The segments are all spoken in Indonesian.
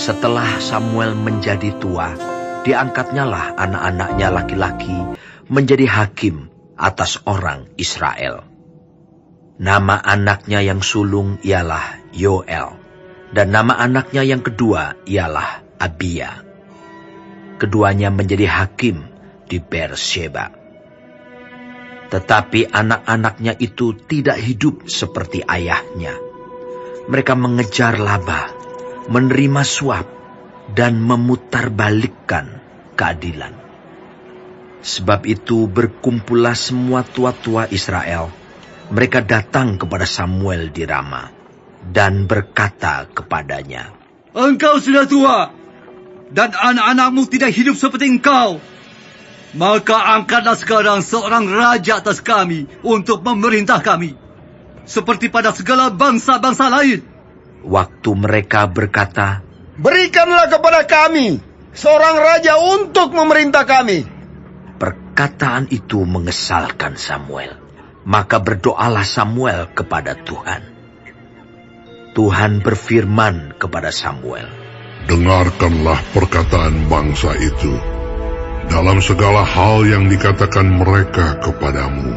Setelah Samuel menjadi tua, diangkatnyalah anak-anaknya laki-laki menjadi hakim atas orang Israel. Nama anaknya yang sulung ialah Yoel, dan nama anaknya yang kedua ialah Abia. Keduanya menjadi hakim di Beersheba. Tetapi anak-anaknya itu tidak hidup seperti ayahnya. Mereka mengejar laba, menerima suap, dan memutarbalikkan keadilan. Sebab itu berkumpullah semua tua-tua Israel. Mereka datang kepada Samuel di Rama dan berkata kepadanya, "Engkau sudah tua, dan anak-anakmu tidak hidup seperti engkau. Maka angkatlah sekarang seorang raja atas kami untuk memerintah kami, seperti pada segala bangsa-bangsa lain." Waktu mereka berkata, "Berikanlah kepada kami seorang raja untuk memerintah kami." perkataan itu mengesalkan Samuel. Maka berdoalah Samuel kepada Tuhan. Tuhan berfirman kepada Samuel, "Dengarkanlah perkataan bangsa itu dalam segala hal yang dikatakan mereka kepadamu.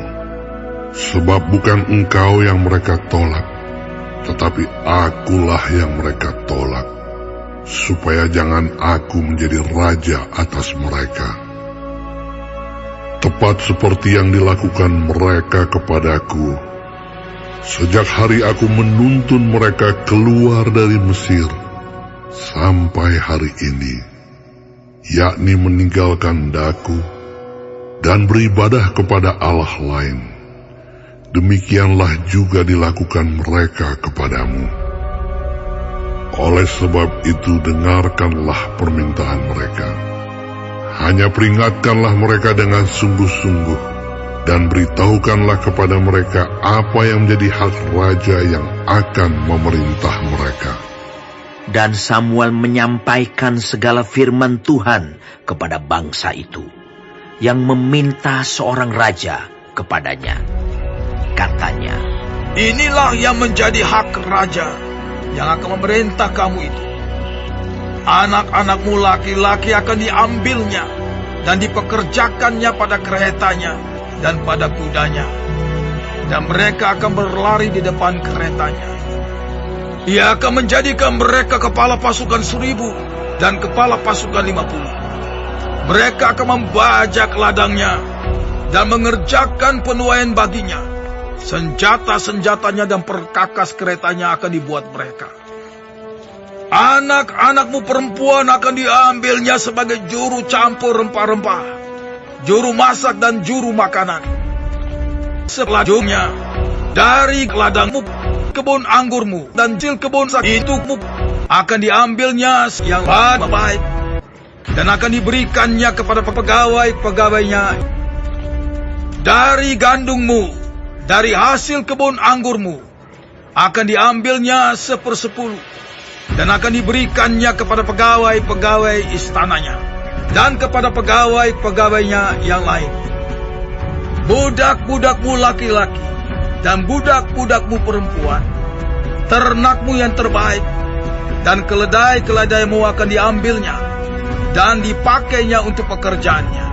Sebab bukan engkau yang mereka tolak, tetapi akulah yang mereka tolak, supaya jangan aku menjadi raja atas mereka. Tepat seperti yang dilakukan mereka kepadaku, sejak hari aku menuntun mereka keluar dari Mesir, sampai hari ini, yakni meninggalkan daku dan beribadah kepada Allah lain. Demikianlah juga dilakukan mereka kepadamu. Oleh sebab itu dengarkanlah permintaan mereka. Hanya peringatkanlah mereka dengan sungguh-sungguh, dan beritahukanlah kepada mereka apa yang menjadi hak raja yang akan memerintah mereka." Dan Samuel menyampaikan segala firman Tuhan kepada bangsa itu, yang meminta seorang raja kepadanya. Katanya, "Inilah yang menjadi hak raja yang akan memerintah kamu itu. Anak-anakmu laki-laki akan diambilnya dan dipekerjakannya pada keretanya dan pada kudanya, dan mereka akan berlari di depan keretanya. Ia akan menjadikan mereka kepala pasukan 1.000 dan kepala pasukan 50. Mereka akan membajak ladangnya dan mengerjakan penuaian baginya. Senjata-senjatanya dan perkakas keretanya akan dibuat mereka. Anak-anakmu perempuan akan diambilnya sebagai juru campur rempah-rempah, juru masak dan juru makanan. Selanjutnya, dari ladangmu, kebun anggurmu, dan hasil kebun itu akan diambilnya yang baik, dan akan diberikannya kepada pegawai-pegawainya. Dari gandummu, dari hasil kebun anggurmu, akan diambilnya 1/10, dan akan diberikannya kepada pegawai-pegawai istananya, dan kepada pegawai-pegawainya yang lain. Budak-budakmu laki-laki, dan budak-budakmu perempuan, ternakmu yang terbaik, dan keledai-keledaimu akan diambilnya, dan dipakainya untuk pekerjaannya.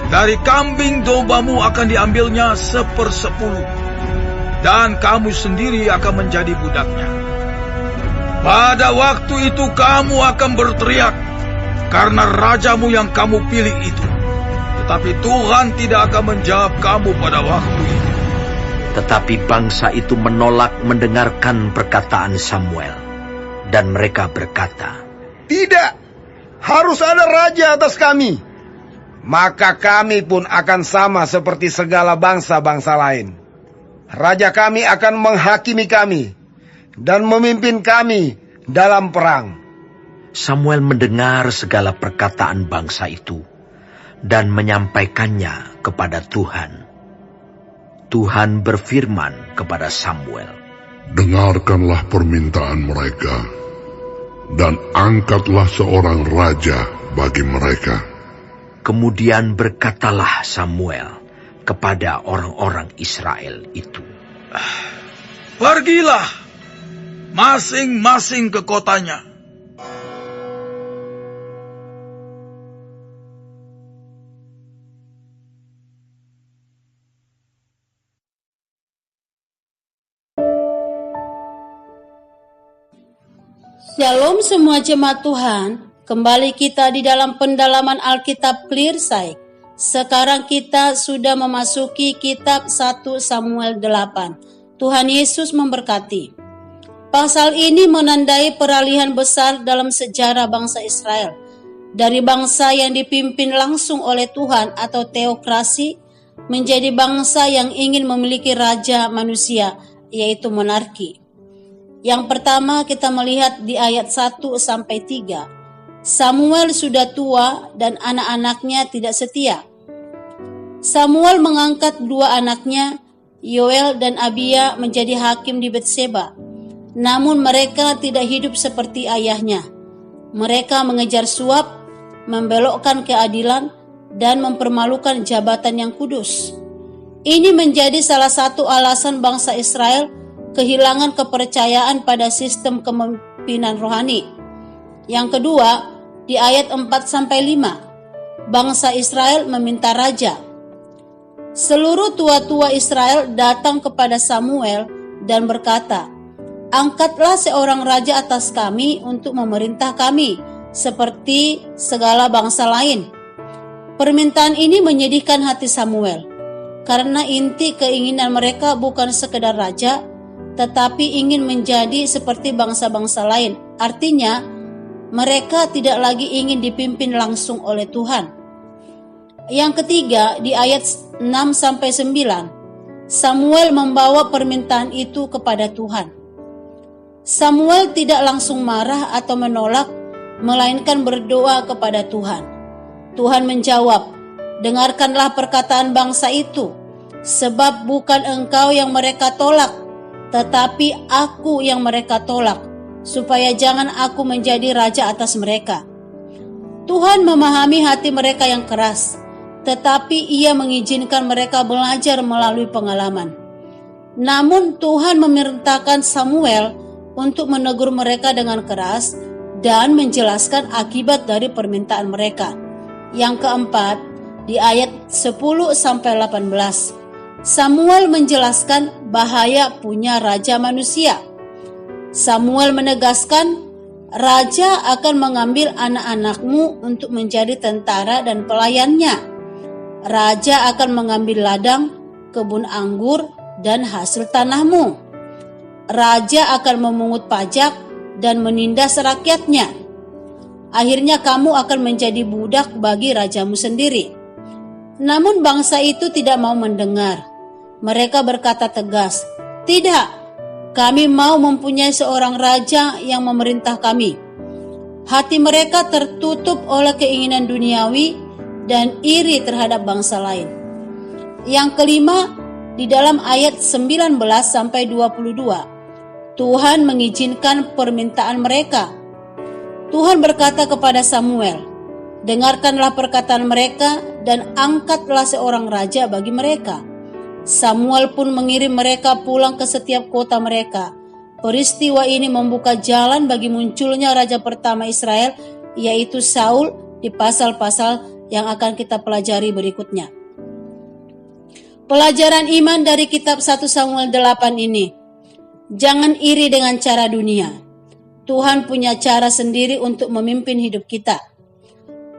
Dari kambing dombamu akan diambilnya 1/10, dan kamu sendiri akan menjadi budaknya. Pada waktu itu kamu akan berteriak karena rajamu yang kamu pilih itu. Tetapi Tuhan tidak akan menjawab kamu pada waktu itu." Tetapi bangsa itu menolak mendengarkan perkataan Samuel. Dan mereka berkata, "Tidak, harus ada raja atas kami. Maka kami pun akan sama seperti segala bangsa-bangsa lain. Raja kami akan menghakimi kami dan memimpin kami dalam perang." Samuel mendengar segala perkataan bangsa itu dan menyampaikannya kepada Tuhan. Tuhan berfirman kepada Samuel, "Dengarkanlah permintaan mereka, dan angkatlah seorang raja bagi mereka." Kemudian berkatalah Samuel kepada orang-orang Israel itu, "Pergilah masing-masing ke kotanya, Shalom semua jemaat Tuhan, kembali kita di dalam pendalaman Alkitab Clear Sight. Sekarang kita sudah memasuki kitab 1 Samuel 8. Tuhan Yesus memberkati. Pasal ini menandai peralihan besar dalam sejarah bangsa Israel. Dari bangsa yang dipimpin langsung oleh Tuhan atau teokrasi, menjadi bangsa yang ingin memiliki raja manusia, yaitu monarki. Yang pertama kita melihat di ayat 1-3. Samuel sudah tua dan anak-anaknya tidak setia. Samuel mengangkat dua anaknya, Yoel dan Abia, menjadi hakim di Betseba. Namun mereka tidak hidup seperti ayahnya. Mereka mengejar suap, membelokkan keadilan, dan mempermalukan jabatan yang kudus. Ini menjadi salah satu alasan bangsa Israel kehilangan kepercayaan pada sistem kepemimpinan rohani. Yang kedua, di ayat 4-5, bangsa Israel meminta raja. Seluruh tua-tua Israel datang kepada Samuel dan berkata, "Angkatlah seorang raja atas kami untuk memerintah kami, seperti segala bangsa lain." Permintaan ini menyedihkan hati Samuel, karena inti keinginan mereka bukan sekedar raja, tetapi ingin menjadi seperti bangsa-bangsa lain. Artinya, mereka tidak lagi ingin dipimpin langsung oleh Tuhan. Yang ketiga, di ayat 6-9, Samuel membawa permintaan itu kepada Tuhan. Samuel tidak langsung marah atau menolak, melainkan berdoa kepada Tuhan. Tuhan menjawab, "Dengarkanlah perkataan bangsa itu, sebab bukan engkau yang mereka tolak, tetapi aku yang mereka tolak, supaya jangan aku menjadi raja atas mereka." Tuhan memahami hati mereka yang keras, tetapi Ia mengizinkan mereka belajar melalui pengalaman. Namun Tuhan memerintahkan Samuel untuk menegur mereka dengan keras dan menjelaskan akibat dari permintaan mereka. Yang keempat, di ayat 10-18, Samuel menjelaskan bahaya punya raja manusia. Samuel menegaskan, raja akan mengambil anak-anakmu untuk menjadi tentara dan pelayannya. Raja akan mengambil ladang, kebun anggur, dan hasil tanahmu. Raja akan memungut pajak dan menindas rakyatnya. Akhirnya kamu akan menjadi budak bagi rajamu sendiri. Namun bangsa itu tidak mau mendengar. Mereka berkata tegas, "Tidak, kami mau mempunyai seorang raja yang memerintah kami." Hati mereka tertutup oleh keinginan duniawi dan iri terhadap bangsa lain. Yang kelima, di dalam ayat 19-22, Tuhan mengizinkan permintaan mereka. Tuhan berkata kepada Samuel, "Dengarkanlah perkataan mereka dan angkatlah seorang raja bagi mereka." Samuel pun mengirim mereka pulang ke setiap kota mereka. Peristiwa ini membuka jalan bagi munculnya raja pertama Israel, yaitu Saul, di pasal-pasal yang akan kita pelajari berikutnya. Pelajaran iman dari kitab 1 Samuel 8 ini. Jangan iri dengan cara dunia. Tuhan punya cara sendiri untuk memimpin hidup kita.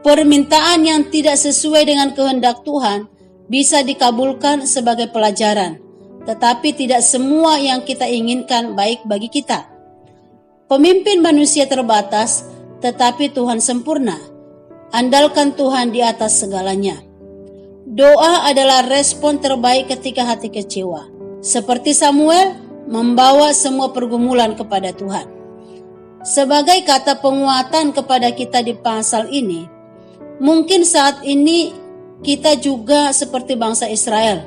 Permintaan yang tidak sesuai dengan kehendak Tuhan bisa dikabulkan sebagai pelajaran, tetapi tidak semua yang kita inginkan baik bagi kita. Pemimpin manusia terbatas, tetapi Tuhan sempurna. Andalkan Tuhan di atas segalanya. Doa adalah respon terbaik ketika hati kecewa. Seperti Samuel, membawa semua pergumulan kepada Tuhan. Sebagai kata penguatan kepada kita di pasal ini, mungkin saat ini kita juga seperti bangsa Israel,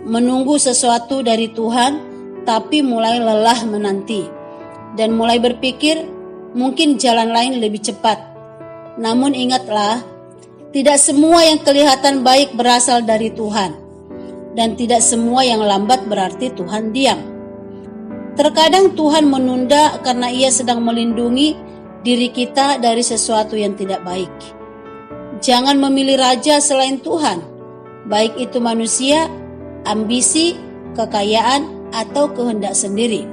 menunggu sesuatu dari Tuhan, tapi mulai lelah menanti, dan mulai berpikir mungkin jalan lain lebih cepat. Namun ingatlah, tidak semua yang kelihatan baik berasal dari Tuhan, dan tidak semua yang lambat berarti Tuhan diam. Terkadang Tuhan menunda karena Ia sedang melindungi diri kita dari sesuatu yang tidak baik. Jangan memilih raja selain Tuhan, baik itu manusia, ambisi, kekayaan, atau kehendak sendiri.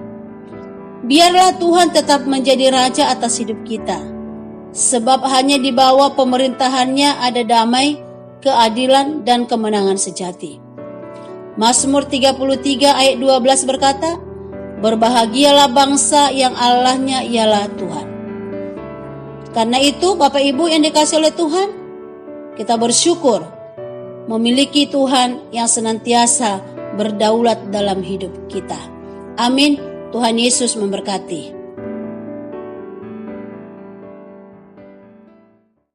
Biarlah Tuhan tetap menjadi Raja atas hidup kita, sebab hanya di bawah pemerintahannya ada damai, keadilan, dan kemenangan sejati. Mazmur 33 ayat 12 berkata, "Berbahagialah bangsa yang Allahnya ialah Tuhan." Karena itu, Bapak Ibu yang dikasihi oleh Tuhan, kita bersyukur memiliki Tuhan yang senantiasa berdaulat dalam hidup kita. Amin. Tuhan Yesus memberkati.